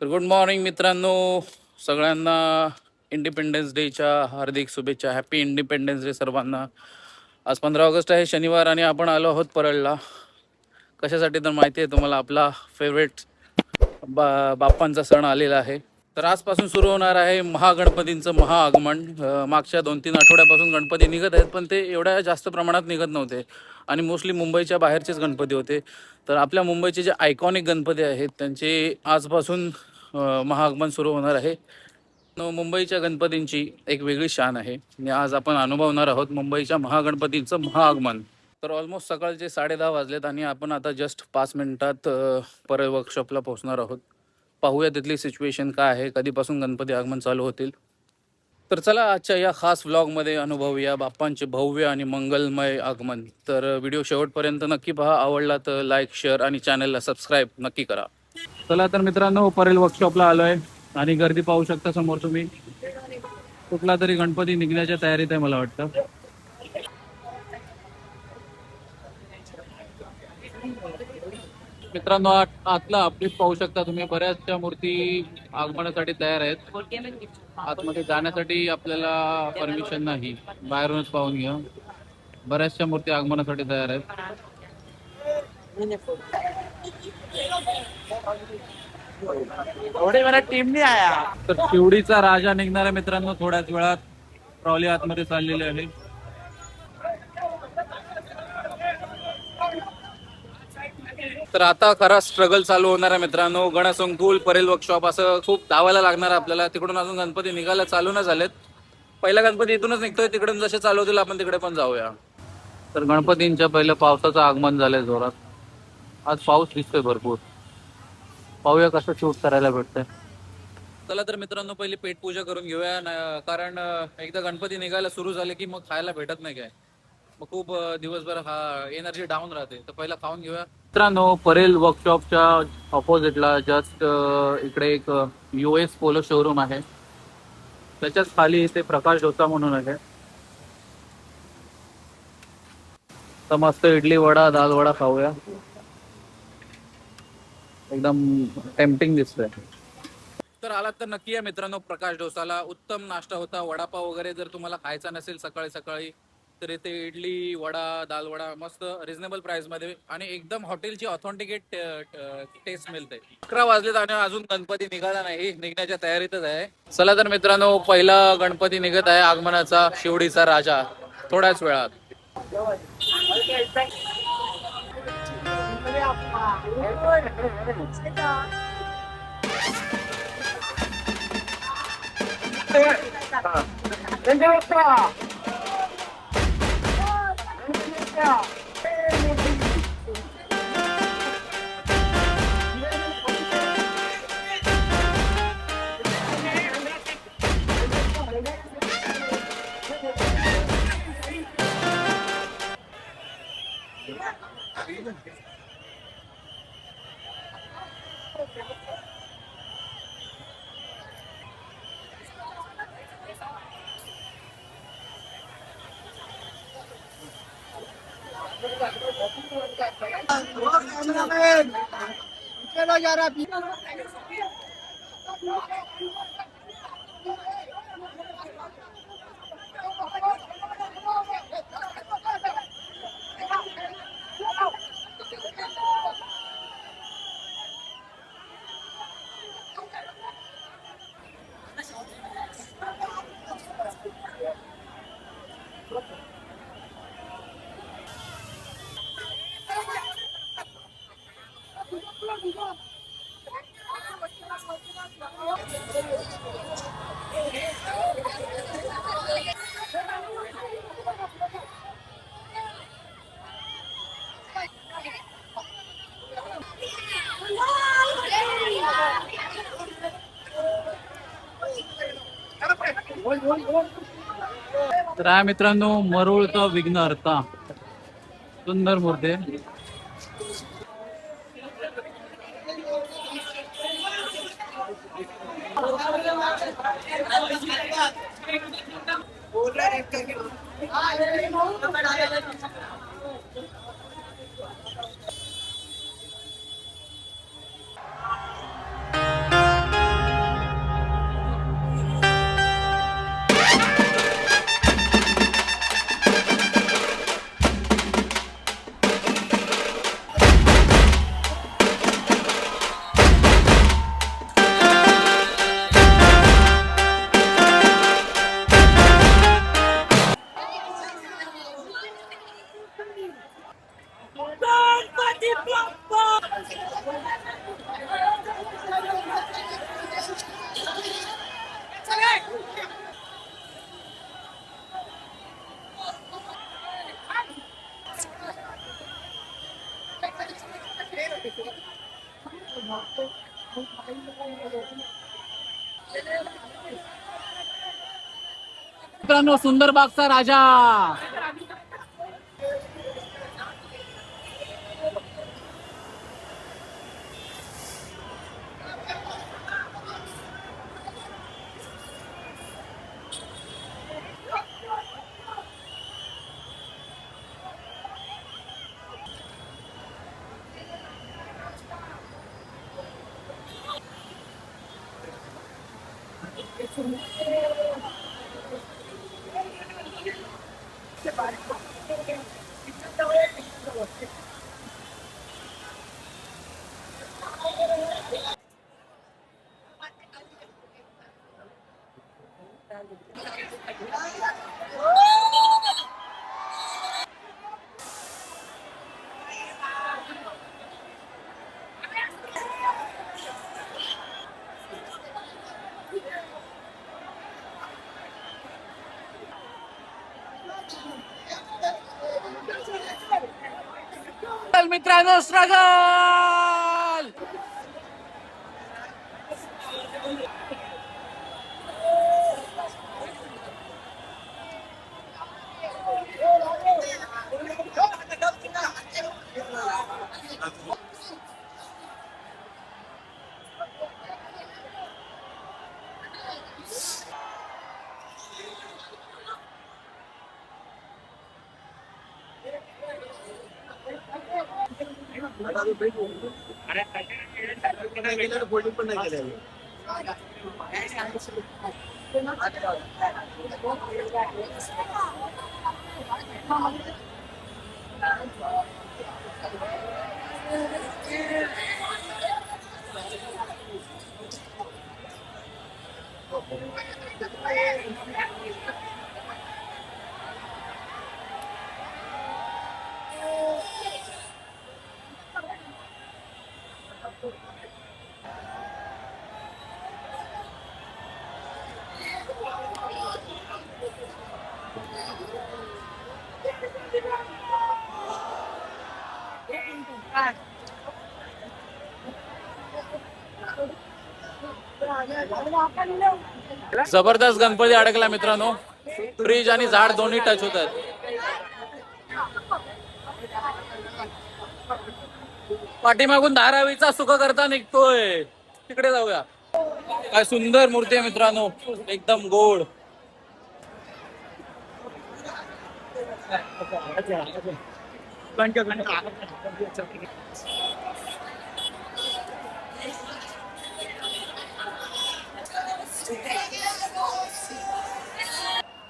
तर good morning मित्रांनो, सगळ्यांना इंडिपेंडन्स डेच्या हार्दिक शुभेच्छा. हॅपी इंडिपेंडन्स डे सर्वांना. आज 15 ऑगस्ट आहे, शनिवार, आणि आपण आलो आहोत परळला. कशासाठी तर माहिती आहे तुम्हाला, आपला फेवरेट बाप्पांचा सण आलेला आहे. तर आजपासून सुरू होणार आहे महागणपतींचं महाआगमन. मागच्या 2-3 आठवड्यापासून गणपती निघत आहेत, पण ते एवढ्या जास्त प्रमाणात निघत नव्हते आणि मोस्टली मुंबईच्या बाहेरचेच गणपती होते. तर आपल्या मुंबईचे जे आयकॉनिक गणपती आहेत त्यांचे आजपासून महाआगमन सुरू होणार आहे. मुंबईच्या गणपतींची एक वेगळी शान आहे आणि आज आपण अनुभवणार आहोत मुंबईच्या महागणपतींचं महाआगमन. तर ऑलमोस्ट सकाळचे 10:30 वाजलेत आणि आपण आता जस्ट 5 मिनिटात परळ वर्कशॉपला पोहोचणार आहोत. पाहूया तिथली सिच्युएशन काय आहे, कधीपासून गणपती आगमन चालू होतील. तर चला आजच्या या खास व्लॉगमध्ये अनुभवूया बाप्पांचे भव्य आणि मंगलमय आगमन. तर व्हिडिओ शेवटपर्यंत नक्की पहा. आवडला तर लाईक, शेअर आणि चॅनलला सबस्क्राईब नक्की करा. चला तर मित्रांनो, परेल वर्कशॉपला आलो आहे आणि गर्दी पाहू शकता समोर तुम्ही. कुठला तरी गणपती निघण्याच्या तयारीत आहे मला वाटतं. मित्रांनो, आतला अपडेट पाहू शकता तुम्ही. बऱ्याचशा मूर्ती आगमनासाठी तयार आहेत. आतमध्ये जाण्यासाठी आपल्याला परमिशन नाही, बाहेरूनच पाहून घ्या. बऱ्याचशा मूर्ती आगमनासाठी तयार आहेत. टीम नाही आया. तर शिवडीचा राजा निघणार आहे मित्रांनो थोड्याच वेळात. ट्रॉली आतमध्ये चाललेली आहे. तर आता खरा स्ट्रगल चालू होणार आहे मित्रांनो. गणसंकुल, परेल वर्कशॉप असं खूप धावायला लागणार आपल्याला. तिकडून अजून गणपती निघायला चालू नाही झालेत. पहिला गणपती इथूनच निघतोय, तिकडून जसे चालू होतील आपण तिकडे पण जाऊया. तर गणपतींच्या पहिलं पावसाचं आगमन झालंय जोरात. आज पाऊस दिसतोय भरपूर. पाहूया कसं शूट करायला भेटतंय. चला तर मित्रांनो, पहिली पेटपूजा करून घेऊया, कारण एकदा गणपती निघायला सुरू झाले की मग खायला भेटत नाही काय. मग खूप दिवसभर हा एनर्जी डाऊन राहते. तर पहिला खाऊन घेऊया मित्रांनो. परेल वर्कशॉपच्या ऑपोजिटला जस्ट इकडे एक US पोलो शोरूम आहे. त्याच्याच खाली इथे प्रकाश डोसा म्हणून आहे. तर मस्त इडली वडा, दाल वडा खाऊया. एकदम टेम्पटिंग दिसतोय. तर आलात तर नक्की या मित्रांनो प्रकाश डोसाला. उत्तम नाश्ता होता. वडापाव वगैरे जर तुम्हाला खायचा नसेल सकाळी सकाळी तर इथे इडली वडा, दाल वडा मस्त रिझनेबल प्राइस मध्ये आणि एकदम हॉटेलची ऑथेंटिकेट टेस्ट मिळते. 11 वाजलेत आणि अजून गणपती निघाला नाही, निघण्याच्या तयारीतच आहे. चला तर मित्रांनो, पहिला गणपती निघत आहे आगमनाचा, शिवडीचा राजा, थोड्याच वेळात. चलो यार अभी तर हा मित्रांनो मरुळचा विघ्नहर्ता, सुंदर मूर्ती आहे. मित्रांनो सुंदरबागचा राजा. मित्रांनो स्ट्रगल. जबरदस्त गणपती अडकला मित्रांनो. फ्रीज आणि झाड दोन्ही टच होतात. पाठीमागून धारावीचा सुख करता निघतोय. तिकडे जाऊया. काय सुंदर मूर्ती आहे मित्रांनो, एकदम गोड.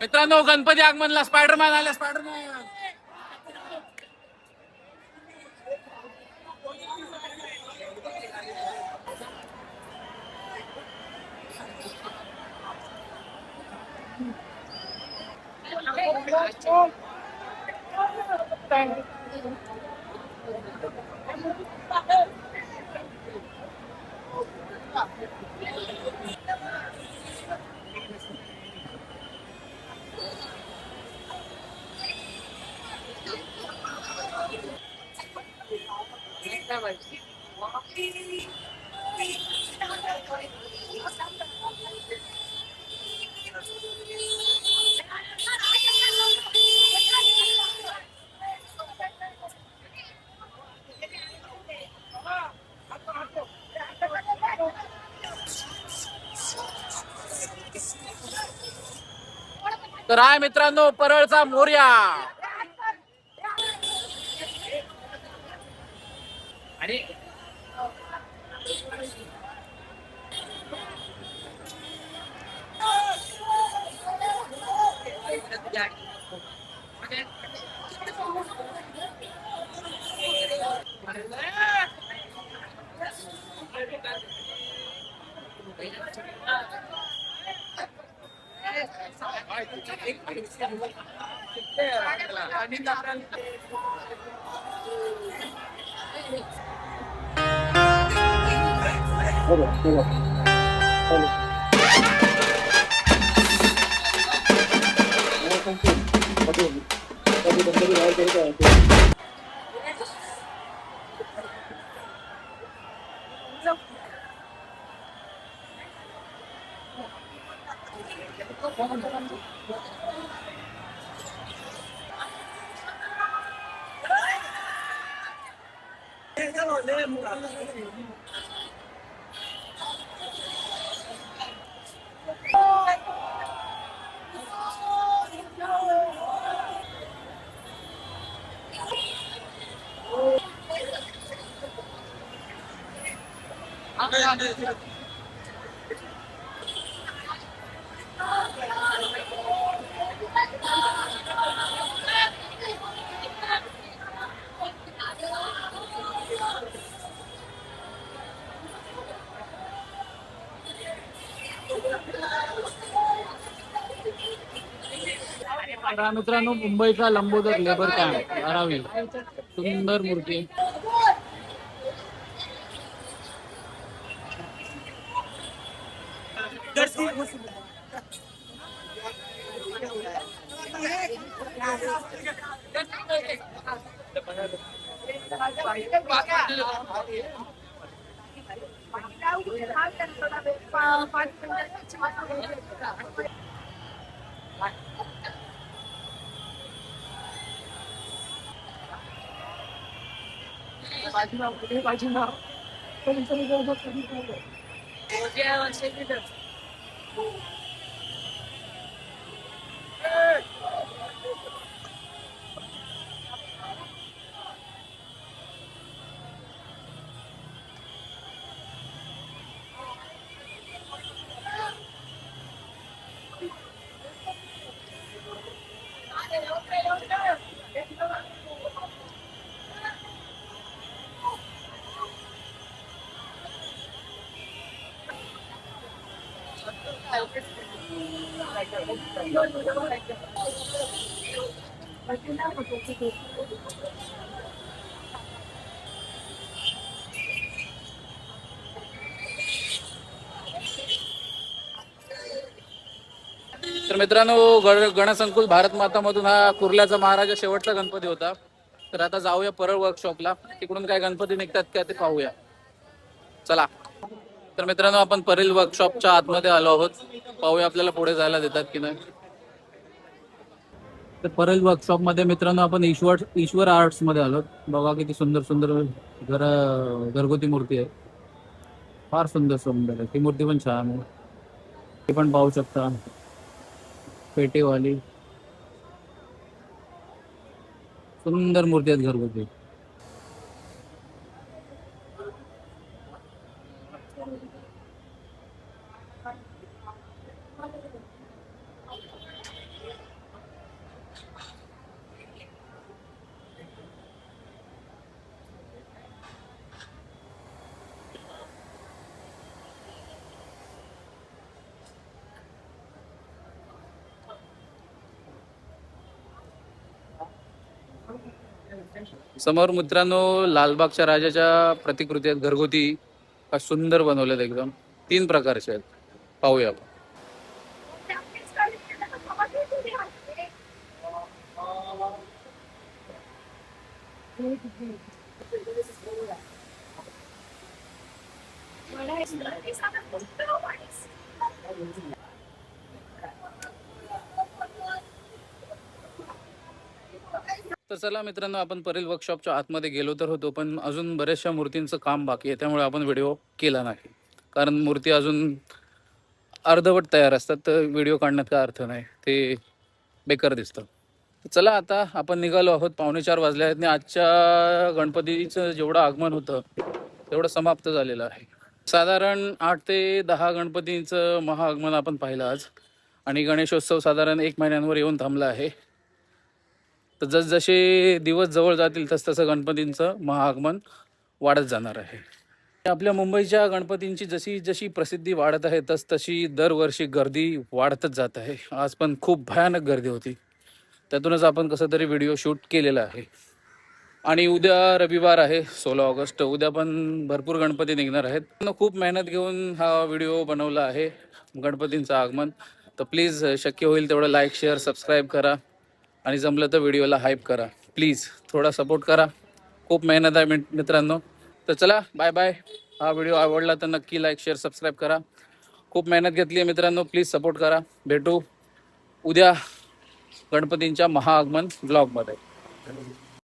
मित्रांनो गणपती आगमनला स्पायडरमॅन आले. स्पायडरमॅन तर आहे मित्रांनो परळचा मोरया. मित्रांनो मुंबईचा लंबोदर लेबर कॅम्प 12वी सुंदर मूर्ती. तर मित्रांनो गणसंकुल भारत माता मधून हा कुर्ल्याचा महाराजा शेवटचा गणपती होता. तर आता जाऊया परळ वर्कशॉपला, तिकडून काय गणपती निघतात का ते पाहूया. चला. तर मित्रांनो आपण परळ वर्कशॉपच्या आतमध्ये आलो आहोत. पाहूया आपल्याला पुढे जायला देतात की नाही. तर परळ वर्कशॉप मध्ये मित्रांनो आपण ईश्वर आर्ट्स मध्ये आलो. बघा किती सुंदर सुंदर घरगुती मूर्ती आहे. फार सुंदर सुंदर आहे. ती मूर्ती पण छान आहे. ती पण पाहू शकता. पेटीवाली सुंदर मूर्ती आहेत घरगुती. समोर मित्रांनो लालबागच्या राजाच्या प्रतिकृती आहेत घरगुती. सुंदर बनवलेत एकदम. 3 प्रकारचे आहेत. पाहूया आपण. तर चला मित्रांनो आपण परळ वर्कशॉपच्या आतमध्ये गेलो तर होतो, पण अजून बऱ्याचशा मूर्तींचं काम बाकी आहे. त्यामुळे आपण व्हिडिओ केला नाही, कारण मूर्ती अजून अर्धवट तयार असतात. तर व्हिडिओ काढण्यात काय अर्थ नाही. ते बेकार दिसतं. चला आता आपण निघालो आहोत. 3:45 वाजले आहेत आणि आजच्या गणपतीचं जेवढं आगमन होतं तेवढं समाप्त झालेलं आहे. साधारण 8 ते 10 गणपतींचं महाआगमन आपण पाहिलं आज आणि गणेशोत्सव साधारण 1 महिन्यांवर येऊन थांबला आहे. तर जसजसे दिवस जवळ जातील तसतसं गणपतींचं महाआगमन वाढत जाणार आहे. आपल्या मुंबईच्या गणपतींची जशी जशी प्रसिद्धी वाढत आहे तशी दरवर्षी गर्दी वाढतच जात आहे. आज पण खूप भयानक गर्दी होती. त्यातूनच आपण कसं तरी व्हिडिओ शूट केलेला आहे. आणि उद्या रविवार आहे 16 ऑगस्ट. उद्या पण भरपूर गणपती निघणार आहेत. खूप मेहनत घेऊन हा व्हिडिओ बनवला आहे गणपतींचं आगमन. तर प्लीज शक्य होईल तेवढं लाईक शेअर सबस्क्राईब करा आणि जमलं तर व्हिडिओला हाईप करा. प्लीज थोडा सपोर्ट करा. खूप मेहनत आहे मित्रांनो. तर चला बाय बाय. हा व्हिडिओ आवडला तर नक्की लाईक शेअर सबस्क्राईब करा. खूप मेहनत घेतली आहे मित्रांनो. प्लीज सपोर्ट करा. भेटू उद्या गणपतींच्या महाआगमन ब्लॉगमध्ये.